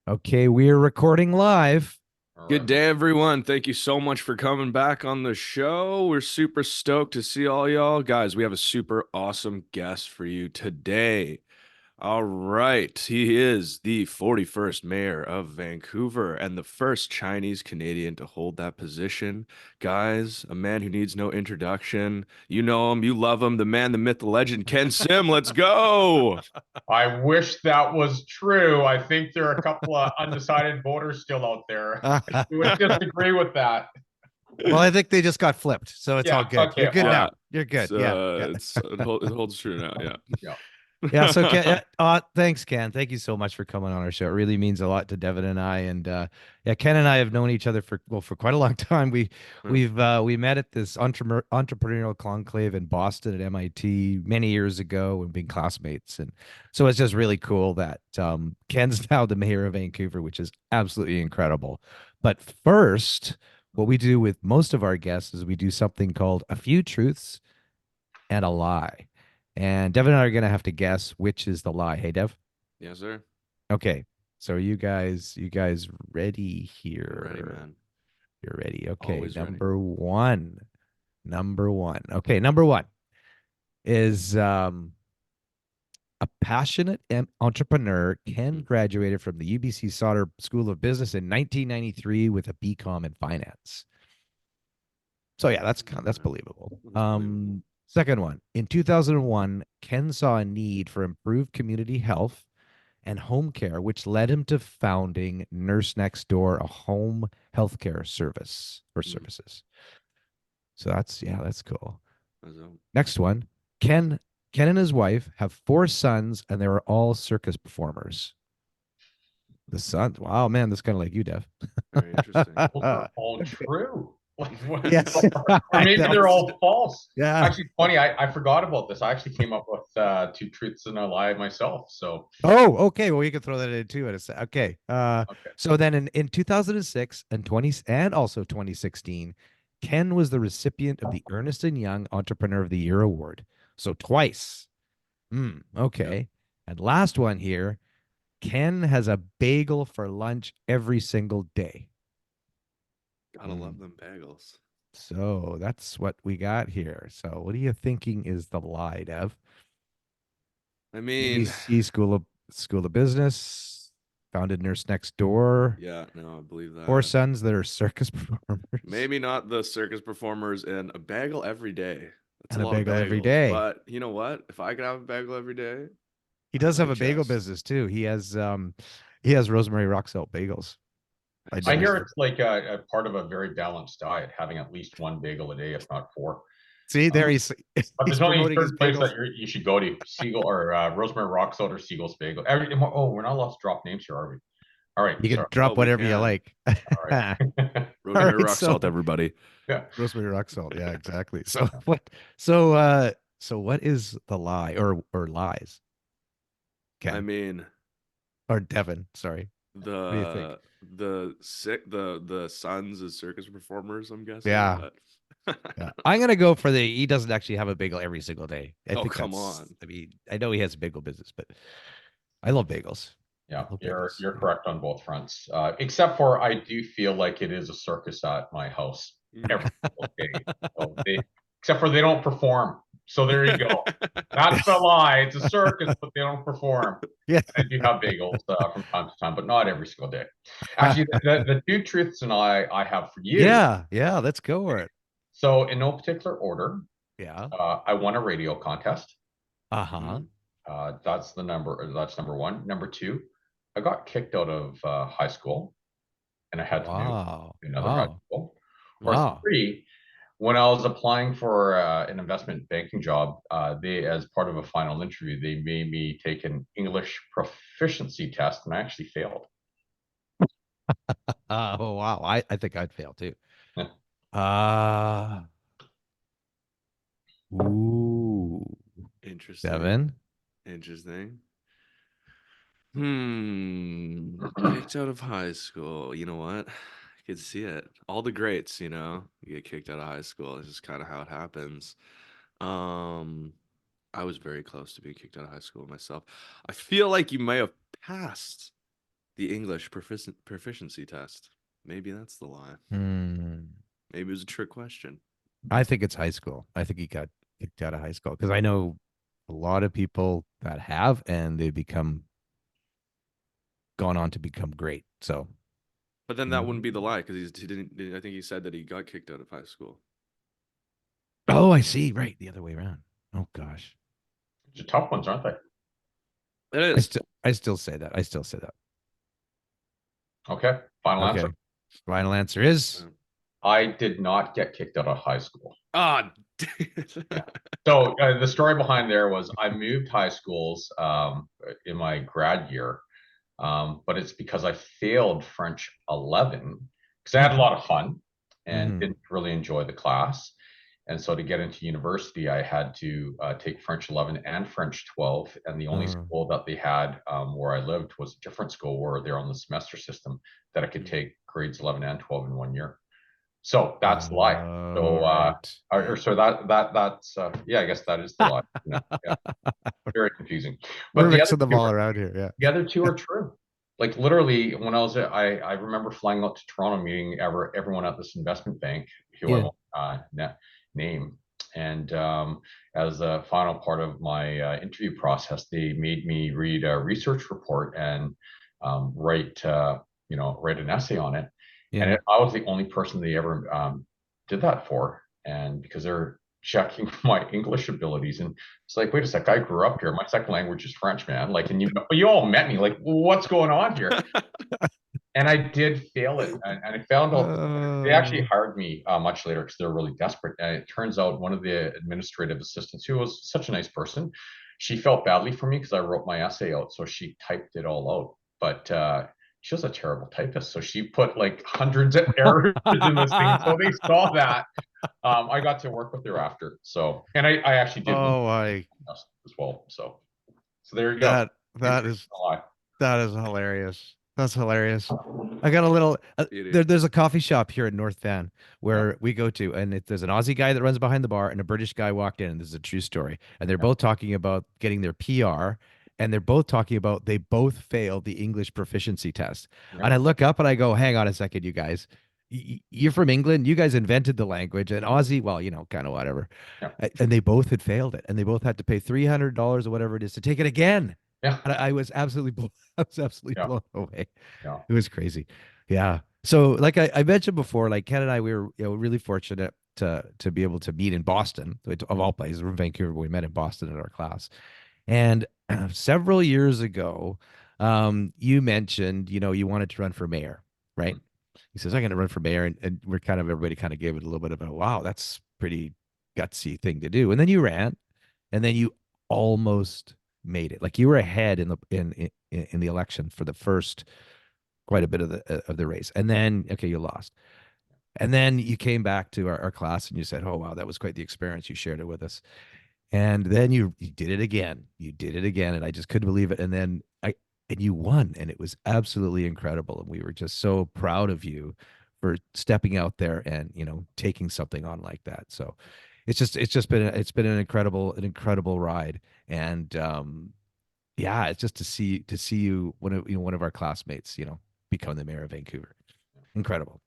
Okay, we're recording live. All Good right. day, everyone. Thank you so much for coming back on the show. We're super stoked to see all y'all. Guys, we have a super awesome guest for you today. All right. He is the 41st mayor of Vancouver and the first Chinese Canadian to hold that position. Guys, a man who needs no introduction. You know him, you love him, the man, the myth, the legend, Ken Sim. Let's go. I wish that was true. I think there are a couple of undecided voters still out there who would disagree with that. Well, I think they just got flipped, so it's all Yeah, good. okay. You're good Yeah. now. You're good. Yeah, yeah, It holds true now. Yeah. Yeah. yeah. So, Ken, thanks, Ken. Thank you so much for coming on our show. It really means a lot to Devin and I. And yeah, Ken and I have known each other for quite a long time. We met at this entrepreneurial conclave in Boston at MIT many years ago and been classmates. And so it's just really cool that Ken's now the mayor of Vancouver, which is absolutely incredible. But first, what we do with most of our guests is we do something called a few truths and a lie. And Dev and I are going to have to guess which is the lie. Hey, Dev? Yes, sir. Okay. So you guys ready Ready, here? man. You're ready. Okay. Always ready. Number one. Number one. Okay. Number one is a passionate entrepreneur. Ken graduated from the UBC Sauder School of Business in 1993 with a BCom in finance. So yeah, that's believable. That's believable. Second one. In 2001, Ken saw a need for improved community health and home care, which led him to founding Nurse Next Door, a home healthcare service or services. So that's cool. Next one. Ken and his wife have 4 sons, and they were all circus performers. The sons. Wow, man, that's kind of like you, Dev. Very interesting. Those are all true. Like, what? Yes. Or maybe they're all false. Yeah. Actually, it's funny. I forgot about this. I actually came up with 2 truths and a lie myself. So, Oh, okay. Well, you can throw that in too. Okay. okay. So then in 2006 and 20 and also 2016, Ken was the recipient of the Ernst and Young Entrepreneur of the Year award. So twice. Okay. Yep. And last one here, Ken has a bagel for lunch every single day. Gotta love them bagels. So that's what we got here. So what are you thinking is the lie, Dev? I mean, UBC School of Business, founded Nurse Next Door. yeah, no, I believe that. 4 sons that are circus performers. Maybe not the circus performers and a bagel every day. That's And a a lot of bagel every bagels. day. But you know what? If I could have a bagel every day, He I'd does have like a bagel chest. business too. He has Rosemary Rocksalt bagels. I hear noticed. it's like a part of a very balanced diet, having at least 1 bagel a day, if not 4. See, there he's But he's there's only a promoting his certain place bagels. that you should go to, Siegel or Rosemary Rocksalt or Siegel's Bagel. Oh, we're not allowed to drop names here, are we? All right, You can sorry. Oh, drop we whatever you can. like. All All right. Rosemary right, rock so salt, everybody. Yeah. Rosemary Rocksalt. Yeah, exactly. So what? So what is the lie or lies? I Ken mean, or Devin? Sorry. What do you think? the sons as circus performers, I'm guessing, Yeah. but Yeah. I'm gonna go for he doesn't actually have a bagel every single day. I oh, think come on. I mean, I know he has a bagel business, but I love bagels. I Yeah, love you're bagels. you're correct on both fronts. Except for I do feel like it is a circus at my house every single day. So except for they don't perform. So there you go. That's the lie. It's a circus, but they don't perform. Yeah. I do have bagels from time to time, but not every single day. Actually, the 2 truths and I have for you. Yeah. Yeah. Let's go for it. So in no particular order, Yeah. I won a radio contest. Uh-huh. That's number one. Number two, I got kicked out of high school and I had to do Wow. another high Wow. school. Or Wow. 3, when I was applying for an investment banking job, they, as part of a final interview, they made me take an English proficiency test, and I actually failed. Oh wow. I think I'd fail too. Uh ooh. Interesting. Devin. Interesting. Kicked out of high school. You know what? I could see it. All the greats, you get kicked out of high school. It's just kind of how it happens. Um, I was very close to being kicked out of high school myself. I feel like you may have passed The English proficiency test. Maybe that's the lie. Hmm. Maybe it was a trick question. I think it's high school. I think he got kicked out of high school because I know a lot of people that have, and they become gone on to become great. So, But then that wouldn't be the lie because he didn't. I think he said that he got kicked out of high school. oh, I see. Right, the other way around. Oh gosh, These are tough ones, aren't they? It is. I still say that. I still say that. Okay, final Okay. answer. Final answer is I did not get kicked out of high school. Ah. Yeah. So the story behind there was I moved high schools in my grad year, but it's because I failed French 11 because I had a lot of fun and Mhm. didn't really enjoy the class. And so to get into university, I had to take French 11 and French 12. And the only school that they had where I lived was a different school where they're on the semester system that I could take grades 11 and 12 in 1 year. So that's the lie. So, right. so that's yeah, I guess that is the lie. Yeah, very confusing. We're But mixing them all around here. Yeah. the other two are true. Like literally, when I was I remember flying out to Toronto, meeting everyone at this investment bank who I Yeah. won't name, and as a final part of my interview process, they made me read a research report and write write an essay on it. And Yeah. I was the only person they ever did that for, and because they're checking my English abilities, and it's like, wait a sec, I grew up here. My second language is French, man. Like, and you all met me. Like, what's going on here? And I did fail it, and I found out they actually hired me much later because they're really desperate. And it turns out one of the administrative assistants, who was such a nice person, she felt badly for me because I wrote my essay out, so she typed it all out. But she was a terrible typist, so she put like hundreds of errors in this thing. So they saw that. I got to work with her after. So, and I actually did win Oh my. as well. So there you go. That that is that is hilarious. That's hilarious. I got a little there's a coffee shop here in North Van where we go to, and there's an Aussie guy that runs behind the bar and a British guy walked in, and this is a true story. And they're both talking about getting their PR, and they're both talking about they both failed the English proficiency test. And I look up and I go, hang on a second, you guys. You're from England. You guys invented the language, and Aussie, well, kind of whatever. Yeah. And they both had failed it, and they both had to pay $300 or whatever it is to take it again. Yeah. And I was absolutely blown away. Yeah. It was crazy. Yeah. So like I mentioned before, like Ken and I, we were really fortunate to be able to meet in Boston, of all places. We're in Vancouver, but we met in Boston in our class. And several years ago, you mentioned, you wanted to run for mayor, right? He says, I'm going to run for mayor. And we're everybody kind of gave it a little bit of a, wow, that's pretty gutsy thing to do. And then you ran, and then you almost made it. Like you were ahead in the election for the first quite a bit of the race. And then, okay, you lost. And then you came back to our class and you said, oh, wow, that was quite the experience. You shared it with us. And then you did it again. You did it again. And I just couldn't believe it. And then and you won. And it was absolutely incredible. And we were just so proud of you for stepping out there and, taking something on like that. So it's just been an incredible ride. And yeah, it's just to see you, one of our classmates, become the mayor of Vancouver. Incredible.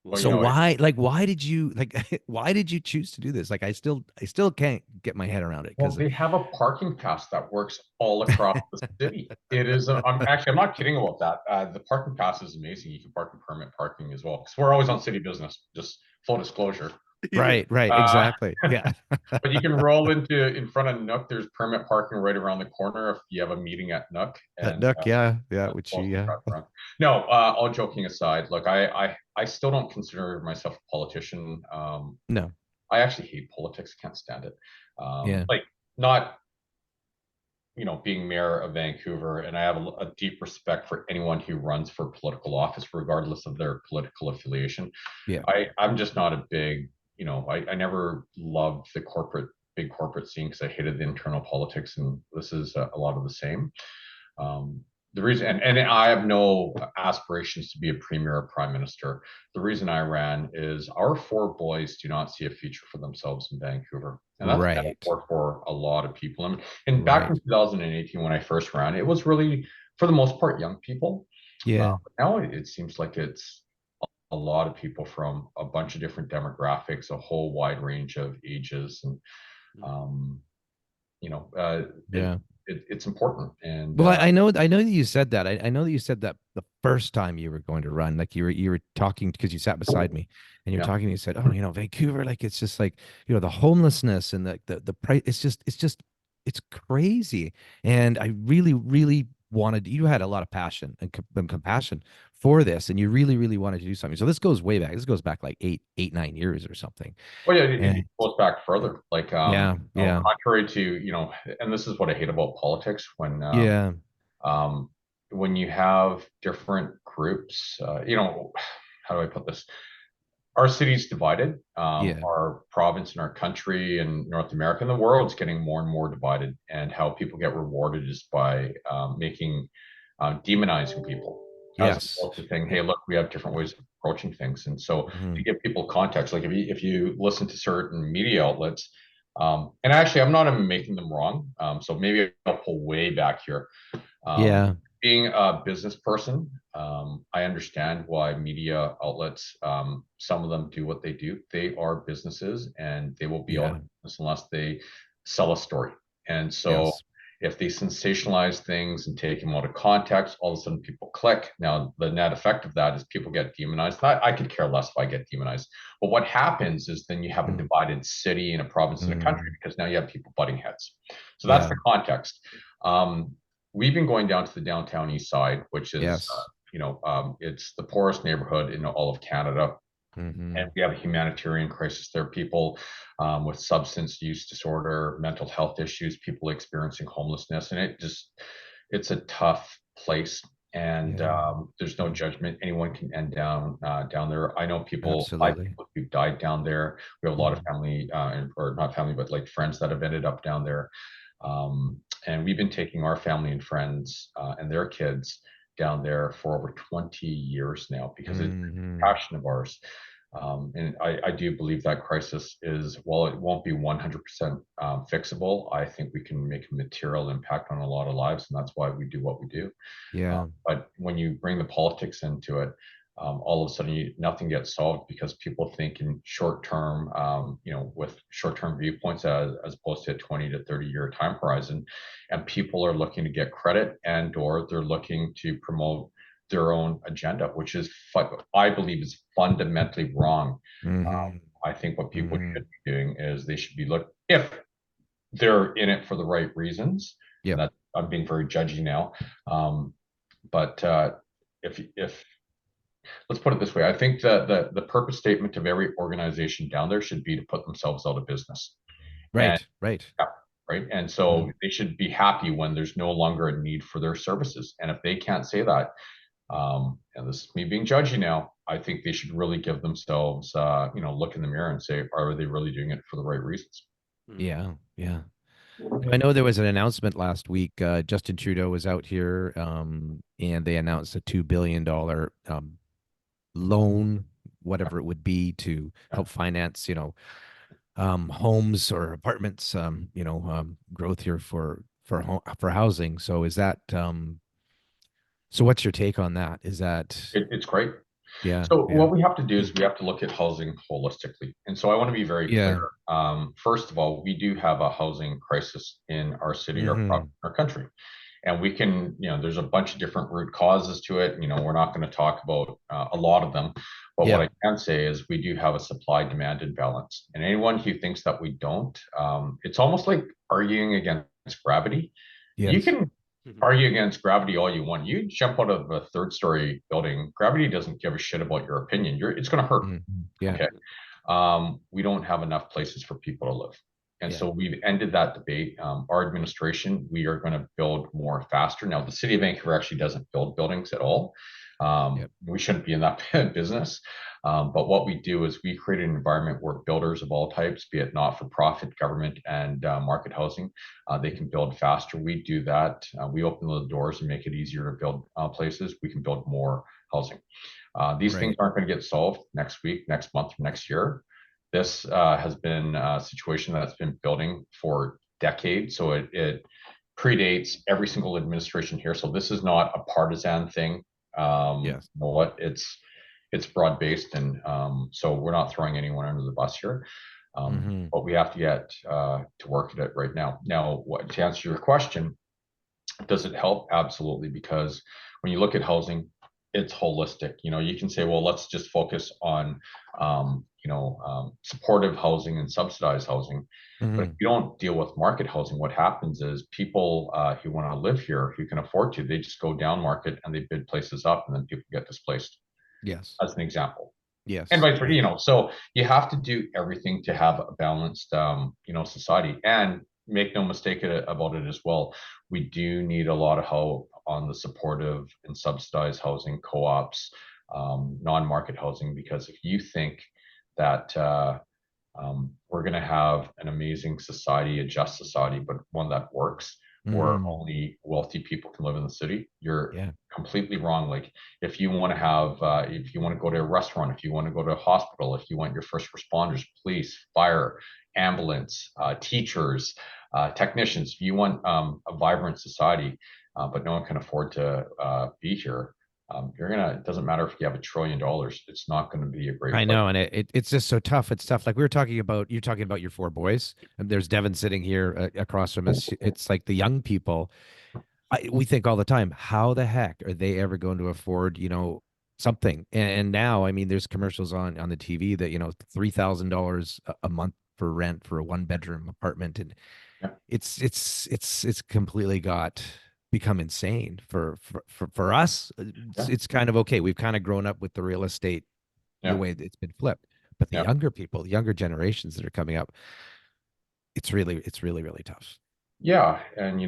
Well, So why did you why did you choose to do this? Like I still can't get my head around it well, because they have a parking pass that works all across the city. It is. I'm not kidding about that. The parking pass is amazing. You can park in permit parking as well because we're always on city business. Just full disclosure. right, exactly. Yeah. But you can roll in front of Nook. There's permit parking right around the corner if you have a meeting at Nook. At And Nook, which yeah. No, all joking aside, look, I still don't consider myself a politician. No. I actually hate politics. Can't stand it. Yeah. Like not being mayor of Vancouver, and I have a deep respect for anyone who runs for political office, regardless of their political affiliation. Yeah. I'm just not a big, I never loved the big corporate scene because I hated the internal politics, and this is a lot of the same. The reason, and I have no aspirations to be a premier or prime minister. The reason I ran is our four boys do not see a future for themselves in Vancouver. And that's right. metaphor for a lot of people. And back in 2018, when I first ran, it was really, for the most part, young people. Yeah. Now it seems like it's a lot of people from a bunch of different demographics, a whole wide range of ages, and um, you know, Yeah. it's important. And Well, I know that you said that. I know that you said that the first time you were going to run, like you were talking because you sat beside me and you were yeah, talking, and you said, "Oh, you know, Vancouver, like it's just like, you know, the homelessness and the price, it's crazy." And I really, really wanted, you had a lot of passion and compassion for this, and you really, really wanted to do something. So this goes way back. This goes back like 9 years or something. well, yeah, it And goes back further. Like, yeah, yeah, contrary to, and this is what I hate about politics yeah, um, when you have different groups, how do I put this? Our city's divided. yeah, Our province and our country and North America and the world's getting more and more divided. And how people get rewarded is by demonizing people, as yes, opposed to saying, "Hey, yeah, look, we have different yeah, ways of approaching things." And so, to mhm, give people context, like if you listen to certain media outlets, and actually, I'm not even making them wrong. So maybe I'll pull way back here. Um, yeah, Being a business person, I understand why media outlets, some of them do what they do. They are businesses and they will be out yeah, of business unless they sell a story. And so yes, if they sensationalize things and take them out of context, all of a sudden people click. Now, the net effect of that is people get demonized. I could care less if I get demonized. But what happens is then you have a mm, divided city and a province and a country mm, because now you have people butting heads. So that's yeah, the context. Um, we've been going down to the downtown east side, which is, yes, it's the poorest neighborhood in all of Canada. And hmm, we have a humanitarian crisis there. People with substance use disorder, mental health issues, people experiencing homelessness. And it's a tough place. And yeah, there's no yeah, judgment. Anyone can end down there. I know people, five absolutely, people who've died down there. We have a lot of hmm, family, or not family, but like friends that have ended up down there. And we've been taking our family and friends and their kids down there for over 20 years now because it's a hmm, passion of ours. And I do believe that crisis is, while it won't be 100% fixable, I think we can make a material impact on a lot of lives. And that's why we do what we do. yeah, But when you bring the politics into it, all of a sudden nothing gets solved because people think in short term, with short term viewpoints as opposed to a 20 to 30-year time horizon. And people are looking to get credit or they're looking to promote their own agenda, which is, I believe, is fundamentally wrong. hmm, I think what people hmm, should be doing is they should be if they're in it for the right reasons, and yep, that I'm being very judgy now. But if let's put it this way, I think that the purpose statement of every organization down there should be to put themselves out of business. And right, right, yeah, right. And so mm, they should be happy when there's no longer a need for their services. And if they can't say that, and this is me being judgy now, I think they should really give themselves, look in the mirror and say, are they really doing it for the right reasons? yeah, yeah. I know there was an announcement last week. Justin Trudeau was out here, and they announced a $2 billion loan, whatever it would be, to Yeah. help finance, homes or apartments, growth here for housing. So is that so? What's your take on that? Is that It's great. yeah, So yeah, what we have to do is we have to look at housing holistically. And so I want to be very clear. yeah, First of all, we do have a housing crisis in our city, our mm-hmm, province, our country. And we can, there's a bunch of different root causes to it. We're not going to talk about a lot of them. But what yeah, I can say is we do have a supply demand imbalance. And anyone who thinks that we don't, it's almost like arguing against gravity. You yes, can argue against gravity all you want. You jump out of a third story building, gravity doesn't give a shit about your opinion. It's going to hurt. mm-hmm, yeah, Okay. We don't have enough places for people to live. And yeah, so we've ended that debate. Our administration, we are going to build more faster. Now, the city of Vancouver actually doesn't build buildings at all. yep, We shouldn't be in that business. But what we do is we create an environment where builders of all types, be it not for profit, government, and market housing, they can build faster. We do that. We open the doors and make it easier to build places. We can build more housing. These things right, aren't going to get solved next week, next month, next year. This has been a situation that's been building for decades. So it predates every single administration here. So this is not a partisan thing. Yes. You know what? It's broad based, and so we're not throwing anyone under the bus here. But we have to get to work at it right now. Now, to answer your question, does it help? Absolutely, because when you look at housing, it's holistic. You know, you can say, well, let's just focus on, supportive housing and subsidized housing. But if you don't deal with market housing, what happens is people who want to live here, who can afford to, they just go down market and they bid places up, and then people get displaced. Yes. As an example. And Yes. vice versa, so you have to do everything to have a balanced, society. And make no mistake about it as well. We do need a lot of help on the supportive and subsidized housing, co-ops, non-market housing, because if you think that we're going to have an amazing society, a just society, but one that works, where only wealthy people can live in the city, you're completely wrong. Like, if you want to have, if you want to go to a restaurant, if you want to go to a hospital, if you want your first responders, police, fire, ambulance, teachers, technicians, if you want a vibrant society, but no one can afford to be here, it doesn't matter if you have $1 trillion, it's not going to be a great I place. know, and it's just so tough. It's tough. Like we were talking about, you're talking about your 4 boys, and there's Devin sitting here across from us. It's like the young people. We think all the time, how the heck are they ever going to afford, something? And now, I mean, there's commercials on the TV that, $3,000 a month for rent for a 1-bedroom apartment, and Yeah. it's completely become insane for us. It's kind of okay. We've kind of grown up with the real estate the way that it's been flipped. But the younger people, the younger generations that are coming up, it's really, really tough. Yeah, and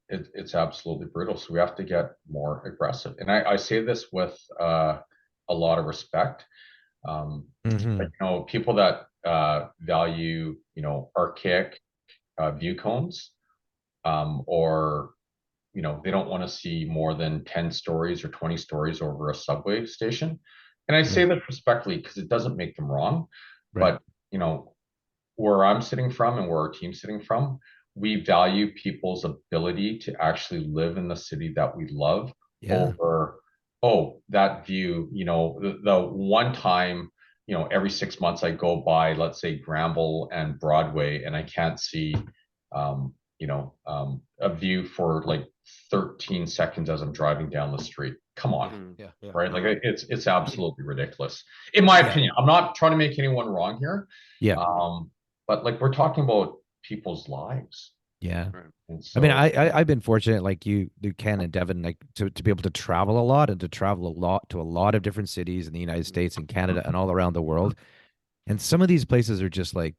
it's absolutely brutal. So we have to get more aggressive. And I say this with a lot of respect. But, people that value, archaic view cones, or they don't want to see more than 10 stories or 20 stories over a subway station. And I say that respectfully because it doesn't make them wrong. Right. But, where I'm sitting from and where our team's sitting from, we value people's ability to actually live in the city that we love over, that view, the one time, every 6 months I go by, let's say, Granville and Broadway, and I can't see, a view for like 13 seconds as I'm driving down the street. Come on. Yeah. Right? Like, it's absolutely ridiculous, in my opinion. I'm not trying to make anyone wrong here. Yeah. But like, we're talking about people's lives. Yeah. And so, I mean, I've been fortunate, like you, Ken and Devin, like to be able to travel a lot and to travel a lot to a lot of different cities in the United States and Canada and all around the world. And some of these places are just like,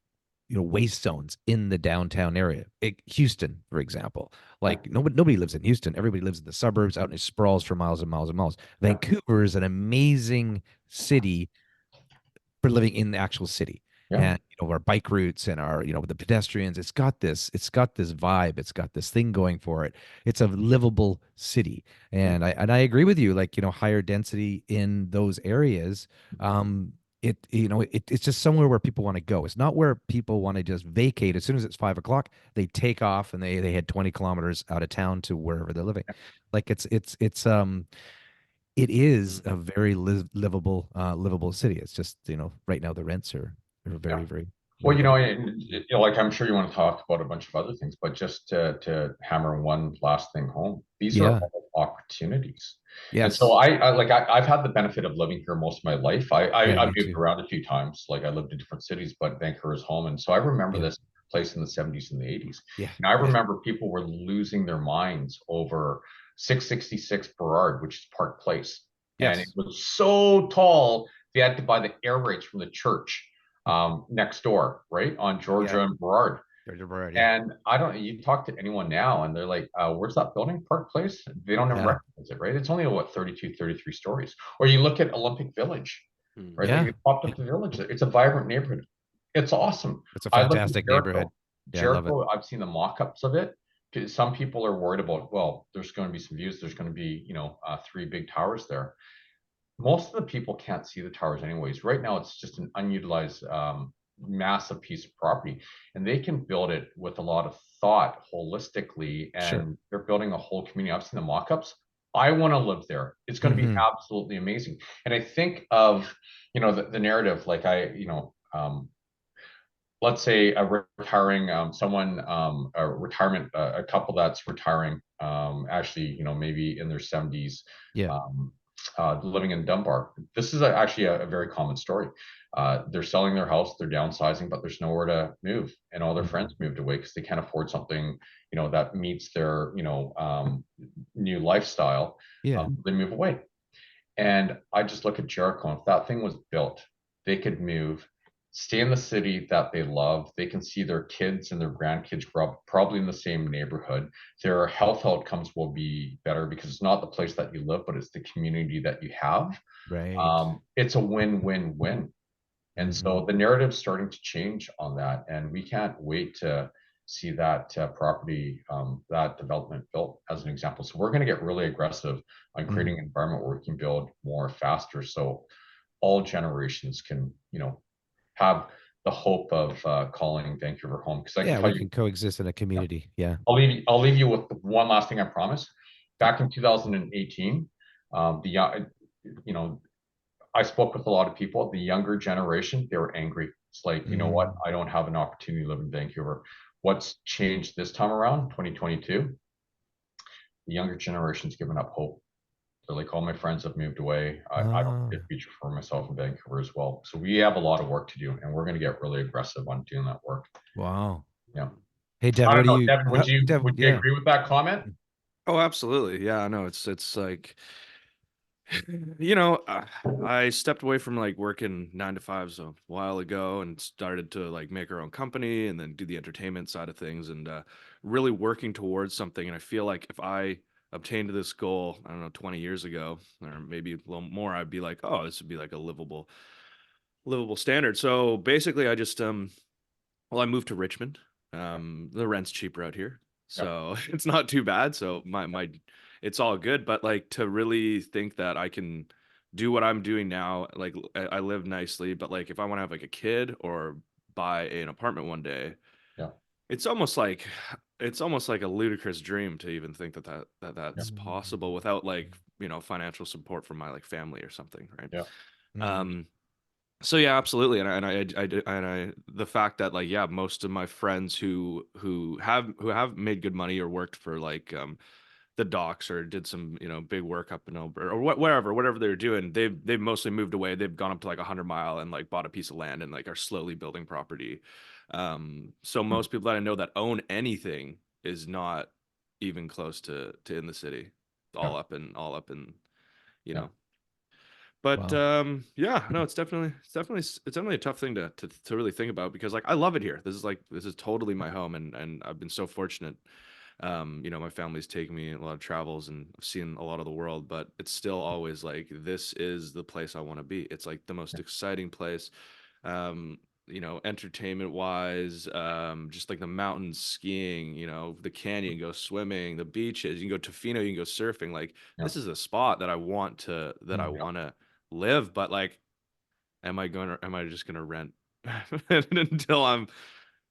waste zones in the downtown area. Houston, for example, like nobody lives in Houston. Everybody lives in the suburbs, out in sprawls for miles and miles and miles. Vancouver is an amazing city for living in the actual city. And our bike routes and our the pedestrians, it's got this vibe, it's got this thing going for it. It's a livable city. And I agree with you, like, higher density in those areas, it's just somewhere where people want to go. It's not where people want to just vacate. As soon as it's 5 o'clock, they take off and they head 20 kilometers out of town to wherever they're living. Like it is a very livable city. It's just, right now the rents are very, very. well, like, I'm sure you want to talk about a bunch of other things, but just to hammer one last thing home, these are all opportunities. Yes. And so I've had the benefit of living here most of my life. I've moved around a few times. Like, I lived in different cities, but Vancouver is home. And so I remember this place in the 70s and the 80s. Yeah. And I remember people were losing their minds over 666 Burrard, which is Park Place. And it was so tall, they had to buy the air rates from the church next door, right, on Georgia and Burrard. And you talk to anyone now and they're like, where's that building, Park Place? They don't even recognize it, right? It's only 32, 33 stories. Or you look at Olympic Village, right? Like, they popped up the village. It's a vibrant neighborhood. It's awesome. It's a fantastic neighborhood. Jericho, I've seen the mock-ups of it. Some people are worried about, well, there's going to be some views. There's going to be, 3 big towers there. Most of the people can't see the towers anyways. Right now, it's just an unutilized, massive piece of property, and they can build it with a lot of thought holistically, and they're building a whole community. I've seen the mock-ups. I want to live there. It's going to be Hmm. absolutely amazing. And I think of, the narrative, like let's say a retiring someone a retirement a couple that's retiring actually maybe in their 70s, Yeah. um, living in Dunbar. This is actually a very common story. They're selling their house, they're downsizing, but there's nowhere to move, and all their Hmm. friends moved away because they can't afford something that meets their new lifestyle. Yeah. They move away. And I just look at Jericho, and if that thing was built, they could move, stay in the city that they love. They can see their kids and their grandkids grow up probably in the same neighborhood. Their health outcomes will be better because it's not the place that you live, but it's the community that you have. Right. It's a win-win-win. And Hmm. so the narrative's starting to change on that, and we can't wait to see that property, that development built as an example. So we're going to get really aggressive on Hmm. creating an environment where we can build more faster, so all generations can, have the hope of calling Vancouver home. Because I can Yeah, tell we you, can coexist in a yeah, community. Yeah. I'll leave you with one last thing I promise. Back in 2018, you know, I spoke with a lot of people, the younger generation, they were angry. It's like, you know what? Mm. I don't have an opportunity to live in Vancouver. What's changed this time around, 2022? The younger generation's given up hope. They're like, all my friends have moved away. I don't see a Ah, future for myself in Vancouver as well. So we have a lot of work to do, and we're going to get really aggressive on doing that work. wow. Yeah. Hey, I Devin, what don't do know, you, Devin, would you Dev, would you yeah. agree with that comment? Oh, absolutely. Yeah, no, it's like I stepped away from like working 9 to 5s a while ago and started to like make our own company and then do the entertainment side of things and really working towards something. And I feel like if I obtained this goal, I don't know, 20 years ago or maybe a little more, I'd be like, oh, this would be like a livable standard. So basically, I just well, I moved to Richmond. The rent's cheaper out here, Yeah. so it's not too bad. So my it's all good. But like to really think that I can do what I'm doing now, like I live nicely, but like if I want to have like a kid or buy an apartment one day, Yeah. it's almost like it's almost like a ludicrous dream to even think Yeah. that's Mm. possible without like financial support from my like family or something, right? Yeah. Mm. Um, so yeah, absolutely, the fact that like yeah, most of my friends who have made good money or worked for like the docks or did some big work up in Alberta or whatever they're doing, they've mostly moved away. They've gone up to like 100 Mile and like bought a piece of land and like are slowly building property. So Mm. most people that I know that own anything is not even close to in the city, Yeah. all up in you Yeah. know but Wow. yeah, no, it's definitely a tough thing to really think about because like I love it here. This is totally my home, and I've been so fortunate. My family's taken me a lot of travels and I've seen a lot of the world, but it's still always like this is the place I want to be. It's like the most exciting place. Um, entertainment wise, just like the mountains, skiing, the canyon, go swimming, the beaches, you can go to Tofino, you can go surfing. Like Yeah. this is a spot that I want Mm. to live, but like, am I just gonna rent until I'm,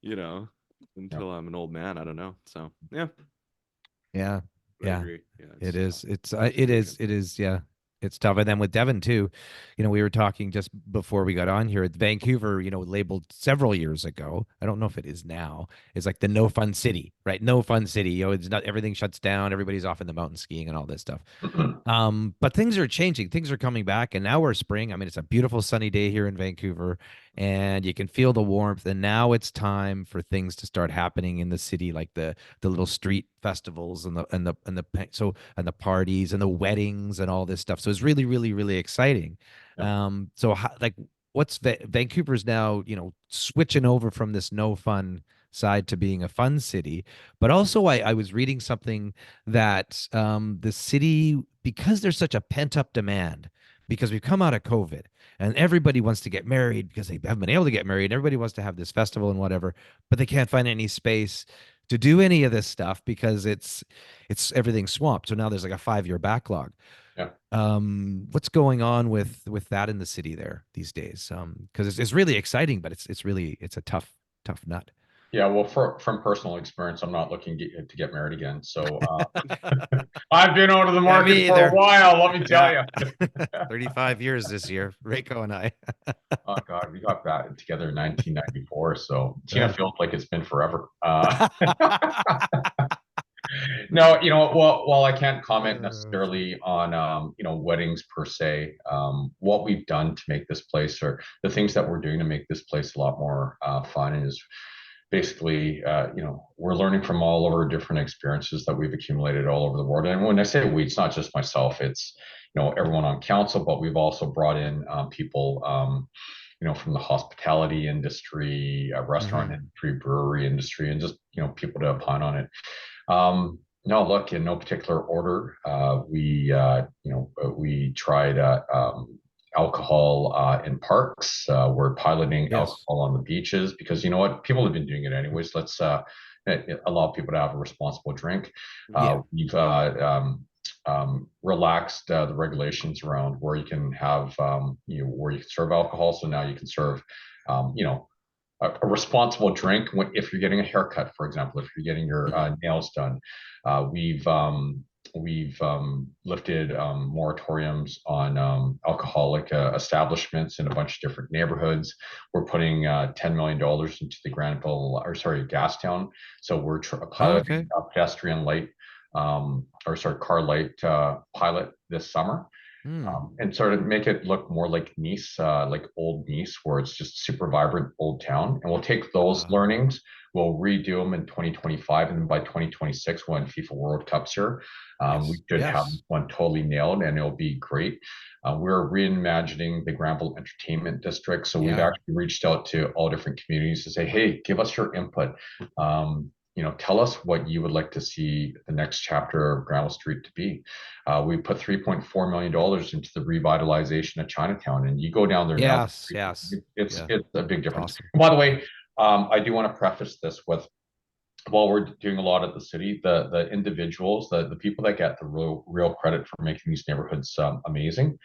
you know, Yeah. until I'm an old man? I don't know. So yeah, Yeah. but I Yeah. agree. Yeah, It it's is. It's it's it very is good. it is yeah. It's tough. And then with Devon too, we were talking just before we got on here. Vancouver, labeled several years ago. I don't know if it is now. Is like the no fun city, right? No fun city. It's not everything shuts down. Everybody's off in the mountain skiing and all this stuff. But things are changing. Things are coming back, and now we're spring. I mean, it's a beautiful sunny day here in Vancouver, and you can feel the warmth. And now it's time for things to start happening in the city, like the little street festivals and the parties and the weddings and all this stuff. So it's really, really, really exciting. Yeah. So like, what's Vancouver's now, switching over from this no fun side to being a fun city. But also, I was reading something that the city, because there's such a pent up demand, because we've come out of COVID and everybody wants to get married because they haven't been able to get married. Everybody wants to have this festival and whatever, but they can't find any space to do any of this stuff because it's everything swamped. So now there's like a 5-year backlog. Yeah. What's going on with that in the city there these days? Because it's really exciting, but it's a tough nut. Yeah, well, from personal experience, I'm not looking to get married again. So I've been out of the Yeah, market me for a either. while, let me tell Yeah. you. 35 years this year, Reiko and I. Oh God, we got that together in 1994. So Teena Yeah. feels like it's been forever. No, while I can't comment necessarily on, weddings per se, what we've done to make this place, or the things that we're doing to make this place a lot more fun, is basically, we're learning from all of our different experiences that we've accumulated all over the world. And when I say we, it's not just myself; it's everyone on council, but we've also brought in people. From the hospitality industry, restaurant Hmm. industry, brewery industry, and just people to opine on it. No, look, in no particular order. We tried alcohol in parks. We're piloting Yes. alcohol on the beaches because you know what, people have been doing it anyways. Let's allow people to have a responsible drink. Yeah. We've relaxed the regulations around where you can have where you can serve alcohol. So now you can serve, a responsible drink if you're getting a haircut, for example, if you're getting your nails done. We've lifted moratoriums on alcoholic establishments in a bunch of different neighborhoods. We're putting $10 million into the Gastown. So we're Oh, piloting okay. a pedestrian light, car light pilot this summer, Hmm. and sort of make it look more like Nice, like old Nice, where it's just super vibrant old town. And we'll take those learnings, we'll redo them in 2025, and then by 2026, when FIFA World Cup's here, we Yes. should have Yes. one totally nailed, and it'll be great. We're reimagining the Granville Entertainment District, so we've Yeah. actually reached out to all different communities to say, "Hey, give us your input. Tell us what you would like to see the next chapter of Granville Street to be." We put $3.4 million into the revitalization of Chinatown, and you go down there now, Yes. Yes. it's Yeah. it's a big It's difference. awesome. And by the way, I do want to preface this with, while we're doing a lot at the city, the individuals, the people that get the real credit for making these neighborhoods amazing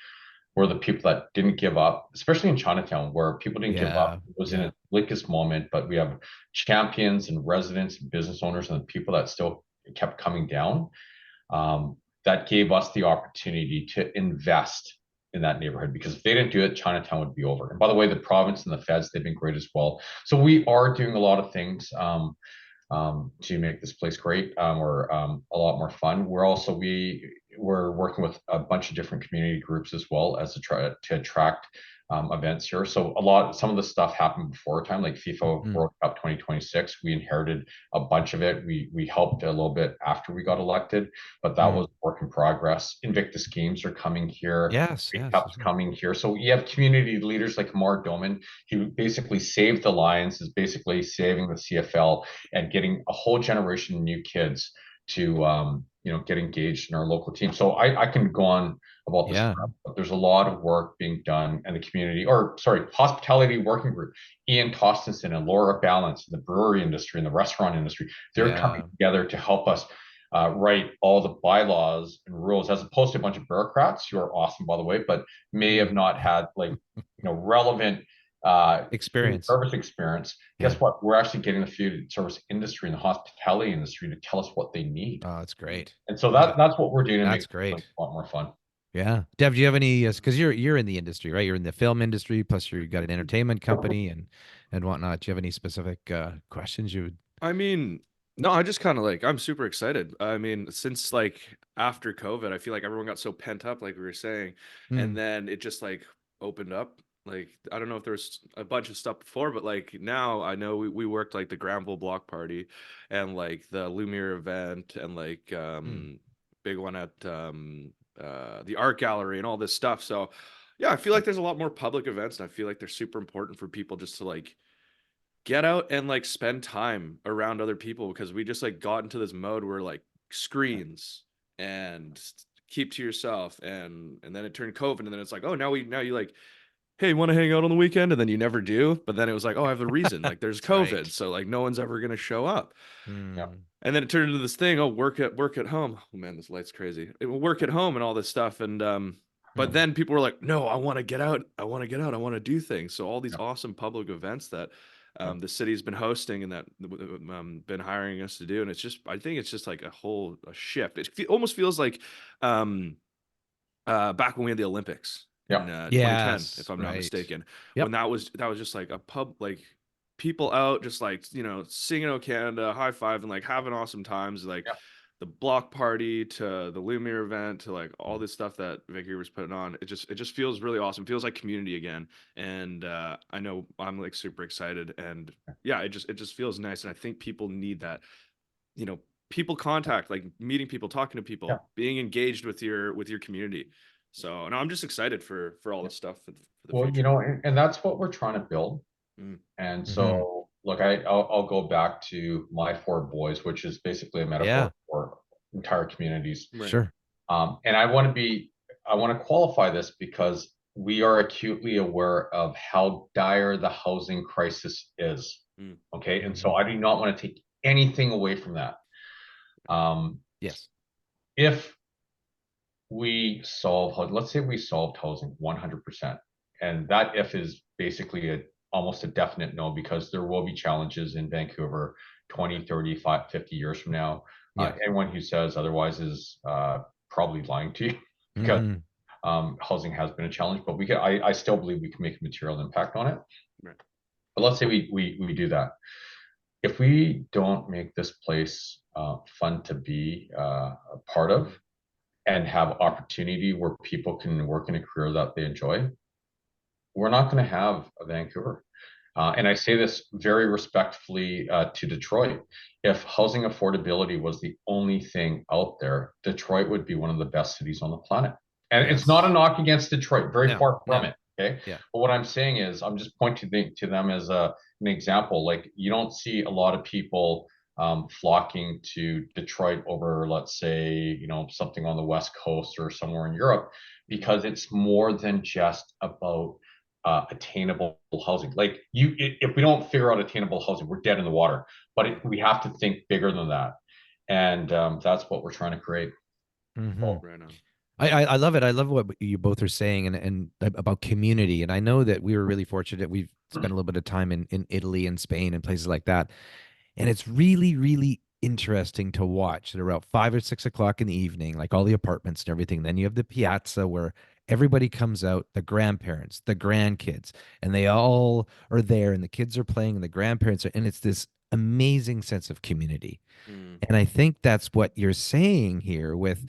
were the people that didn't give up, especially in Chinatown, where people didn't give up. Yeah. It was in Yeah. its bleakest moment, but we have champions and residents and business owners and the people that still kept coming down. That gave us the opportunity to invest in that neighborhood, because if they didn't do it, Chinatown would be over. And by the way, the province and the feds, they've been great as well. So we are doing a lot of things to make this place great, or a lot more fun. We're working with a bunch of different community groups as well as to try to attract events here. So some of the stuff happened before time, like FIFA Mm. World Cup 2026. We inherited a bunch of it. We helped a little bit after we got elected, but that Mm. was work in progress. Invictus Games are coming here. Yes. Big Yes. Cup's coming here. So you have community leaders like Mark Doman. He basically saved the Lions, is basically saving the CFL, and getting a whole generation of new kids to get engaged in our local team. So I can go on about this Yeah. forever, but there's a lot of work being done in the community, or sorry, hospitality working group. Ian Tostenson and Laura Balance in the brewery industry and the restaurant industry, they're coming Yeah. together to help us write all the bylaws and rules, as opposed to a bunch of bureaucrats who are awesome, by the way, but may have Mm. not had relevant food Experience. service experience. Yeah. Guess what? We're actually getting the food service industry and the hospitality industry to tell us what they need. Oh, that's great. And so Yeah. that's what we're doing to make That's it great. a lot more fun. Yeah. Dev, do you have any, because you're in the industry, right? You're in the film industry, plus you got an entertainment company and whatnot. Do you have any specific questions you would? I mean, no, I just kind of like, I'm super excited. I mean, since like after COVID, I feel like everyone got so pent up, like we were saying, and Mm. then it just like opened up. Like, I don't know if there was a bunch of stuff before, but like now I know we worked like the Granville Block Party and like the Lumiere event and like Mm. big one at the art gallery and all this stuff. So yeah, I feel like there's a lot more public events, and I feel like they're super important for people just to like get out and like spend time around other people, because we just like got into this mode where like screens and keep to yourself, and then it turned COVID, and then it's like, oh, now you like, hey, you want to hang out on the weekend, and then you never do. But then it was like, oh, I have a reason, like there's That's right. COVID, so like no one's ever gonna show up. Yeah. Mm. And then it turned into this thing, oh, work at home. Oh man, this light's crazy. It will work at home and all this stuff. And but Mm. then people were like, no, I want to get out. I want to get out. I want to do things. So all these Yeah. awesome public events that the city's been hosting and that been hiring us to do. And it's just, I think it's just like a shift. It almost feels like back when we had the Olympics in Yeah. 2010, if Yes, I'm not right. mistaken, when Yep. that was just like a pub, like people out just like, singing "O Canada," high five, and like having awesome times, like Yeah. the block party to the Lumiere event to like all this stuff that Vancouver's putting on. It just feels really awesome. Feels like community again. And I know I'm like super excited, and yeah, it just feels nice. And I think people need that, you know, people contact, like meeting people, talking to Yeah. people, being engaged with your community. So, and I'm just excited for all Yeah. this stuff for the Well, future. and that's what we're trying to build. Mm, And Hmm. so, look, I'll go back to my four boys, which is basically a Yeah, metaphor for entire communities. right. sure. And I want to qualify this because we are acutely aware of how dire the housing crisis is. Mm, Okay. And so Hmm. I do not want to take anything away from that. Um, Yes. if let's say we solved housing 100%, and that if is basically almost a definite no, because there will be challenges in Vancouver 20, 35, 50 years from now. Yeah. Anyone who says otherwise is probably lying to you because Hmm. housing has been a challenge, but I still believe we can make a material impact on it. right. But let's say we do that. If we don't make this place fun to be a part of, and have opportunity where people can work in a career that they enjoy, we're not going to have a Vancouver. And I say this very respectfully to Detroit. If housing affordability was the only thing out there, Detroit would be one of the best cities on the planet. And it's not a Yes. knock against Detroit, very No, far from no. it. Okay. Yeah. But what I'm saying is, I'm just pointing to them as an example. Like, you don't see a lot of people flocking to Detroit over, let's say, something on the West Coast or somewhere in Europe, Mm, because it's more than just about attainable housing. Like, if we don't figure out attainable housing, we're dead in the water. But we have to think bigger than that, and that's what we're trying to create. Hmm. So, right on. I love it. I love what you both are saying and about community. And I know that we were really fortunate. We've spent a little bit of time in Italy and Spain and places like that. And it's really, really interesting to watch at around 5 or 6 o'clock in the evening, like all the apartments and everything. Then you have the piazza where everybody comes out, the grandparents, the grandkids, and they all are there, and the kids are playing, and the grandparents are, and it's this amazing sense of community. Mm, And I think that's what you're saying here with,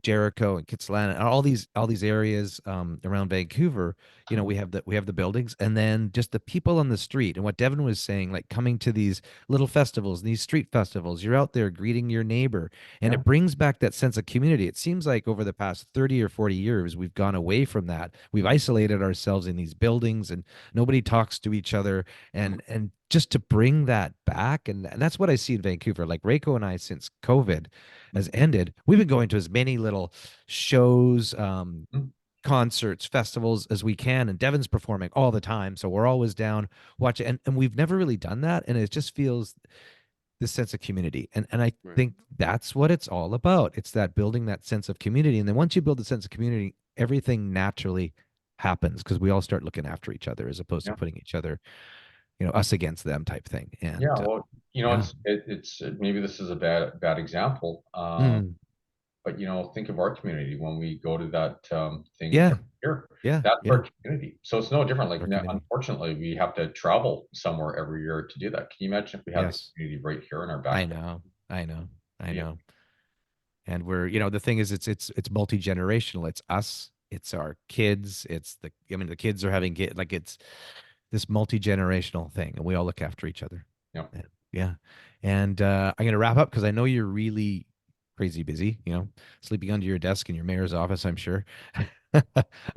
Jericho and Kitsilano and all these areas around Vancouver. We have the buildings, and then just the people on the street. And what Devin was saying, like coming to these little festivals, these street festivals, you're out there greeting your neighbor, and yeah, it brings back that sense of community. It seems like over the past 30 or 40 years, we've gone away from that. We've isolated ourselves in these buildings, and nobody talks to each other, and just to bring that back. And that's what I see in Vancouver. Like Reiko and I, since COVID has ended, we've been going to as many little shows, concerts, festivals as we can. And Devin's performing all the time. So we're always down watching. And we've never really done that. And it just feels this sense of community. And I right. think that's what it's all about. It's that building that sense of community. And then once you build a sense of community, everything naturally happens because we all start looking after each other as opposed to yeah, putting each other, us against them type thing. And yeah. Well, yeah. it's maybe this is a bad example, Mm, but think of our community when we go to that thing yeah. every year. Yeah. That's Yeah. our community. So it's no different. Like, Our now, community. unfortunately, we have to travel somewhere every year to do that. Can you imagine if we had the Yes. community right here in our I backyard? know. I know. I Yeah, know. And the thing is, it's multi-generational. It's us, it's our kids, the kids are having kids, like it's this multi-generational thing, and we all look after each other. yeah. And- yeah. And I'm gonna wrap up because I know you're really crazy busy, sleeping under your desk in your mayor's office, I'm sure.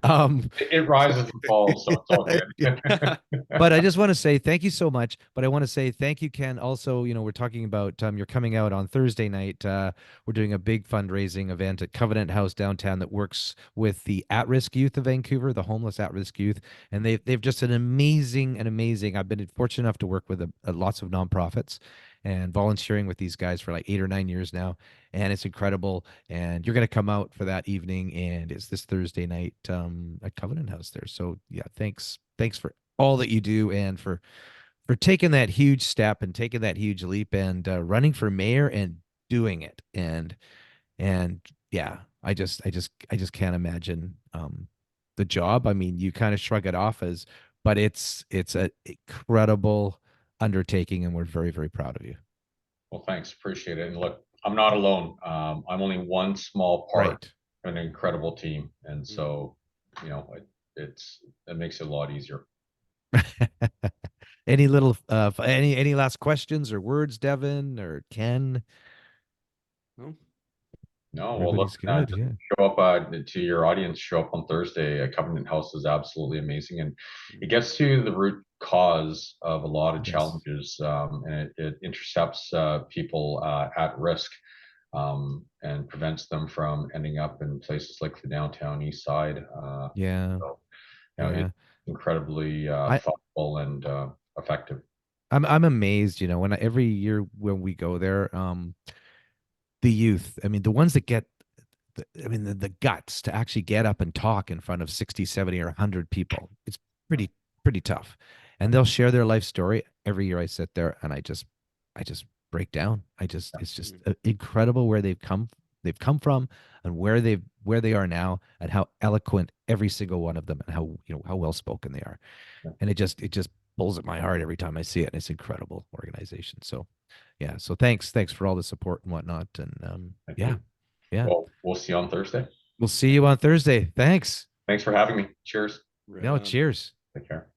um It rises and falls, so it's all good. But I just want to say thank you so much. But I want to say thank you, Ken. Also, we're talking about you're coming out on Thursday night. We're doing a big fundraising event at Covenant House downtown that works with the at-risk youth of Vancouver, the homeless at-risk youth, and they've just an amazing. I've been fortunate enough to work with lots of nonprofits and volunteering with these guys for like 8 or 9 years now, and it's incredible. And you're going to come out for that evening, and it's this Thursday night at Covenant House there. So yeah, thanks for all that you do and for taking that huge step and taking that huge leap and running for mayor and doing it. And yeah, I just can't imagine the job. I mean, you kind of shrug it off as, but it's an incredible undertaking, and we're very, very proud of you. Well, thanks. Appreciate it. And look, I'm not alone. I'm only one small part Right. of an incredible team. And so, you know, it makes it a lot easier. Any last questions or words, Devin or Ken? Well, No, well, look, Everybody's good. just Yeah. show up to your audience, show up on Thursday. Covenant House is absolutely amazing. And it gets to the root cause of a lot of Yes. challenges, and it intercepts people at risk, and prevents them from ending up in places like the downtown east side. Yeah. So, you know, Yeah. it's incredibly I thoughtful and effective. I'm amazed, when every year when we go there, the youth, I mean, the ones that get the guts to actually get up and talk in front of 60, 70, or 100 people. It's pretty, pretty tough. And they'll share their life story. Every year I sit there and I just break down. It's just incredible where they've come from and where they are now and how eloquent every single one of them and how well spoken they are. And it just pulls at my heart every time I see it. And it's incredible organization. So yeah. So thanks for all the support and whatnot. And Thank yeah, you. yeah. Well, we'll see you on Thursday. We'll see you on Thursday. Thanks. Thanks for having me. Cheers. right No, on. cheers. Take care.